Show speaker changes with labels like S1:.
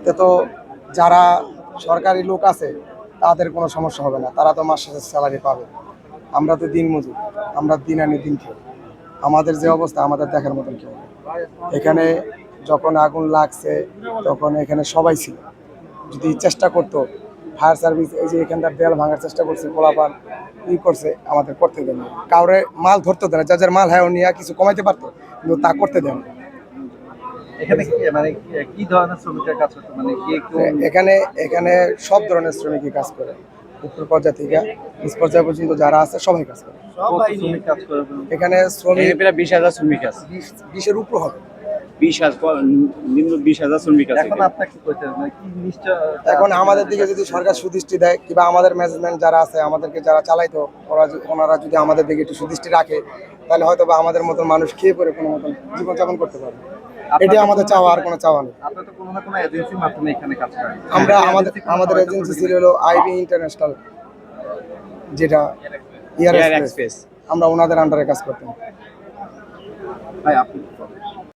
S1: এতে তো যারা সরকারি লোক আছে তাদের কোনো সমস্যা হবে না, তারা তো মাস শেষে স্যালারি পাবে। আমরা তো দিন মজুর, আমরা দিন আনি দিন খেয়ে, আমাদের যে অবস্থা আমাদের দেখার মতন কেউ নেই। এখানে যখন আগুন লাগছে তখন এখানে সবাই ছিল, যদি চেষ্টা করতো ফায়ার সার্ভিস, এই যে এখানকার দেয়াল ভাঙার চেষ্টা করছে, পোলাপান করছে, আমাদের করতে দেন না। কাউরে মাল ধরতে দেয় না, যার মাল হ্যাঁ নিয়ে কিছু কমাইতে পারতো, কিন্তু তা করতে দেন না।
S2: এখানে মানে কি ধরনের শ্রমিকের কাজ করতে মানে কি একটু
S1: এখানে এখানে সব ধরনের শ্রমিকই কাজ করে, উপর পর্যায় থেকে নিচ পর্যায় পর্যন্ত যারা আছে সবাই কাজ করে।
S2: কত শ্রমিক কাজ করে
S1: এখানে শ্রমিক
S3: প্রায় 20,000 শ্রমিক আছে।
S1: 20-এর উপর হবে।
S3: 20,000 নিম্ন 20,000 শ্রমিক আছে
S2: এখন আপনার কি করতে মানে কি নিশ্চয়
S1: এখন আমাদের দিকে যদি সরকার সুদৃষ্টি দেয়, কিংবা আমাদের ম্যানেজমেন্ট যারা আছে, আমাদেরকে যারা চালাইতো, ওনারা যদি আমাদের দিকে একটু সুদৃষ্টি রাখে, তাহলে হয়তো বা আমাদের মতন মানুষ খেয়ে পরে কোনো মতন জীবনযাপন করতে পারবে। এটাই আমাদের চাওয়া, আর কোনো চাওয়া নেই।
S2: আপনি তো কোনো না কোনো এজেন্সির মাধ্যমে এখানে কাজ করেন।
S1: আমরা আমাদের এজেন্সি ছিল হলো আইবি ইন্টারন্যাশনাল, যেটা
S3: এয়ার
S1: এয়ার
S3: এক্সপ্রেস।
S1: আমরা ওনাদের আন্ডারে কাজ করতাম।
S2: ভাই আপনি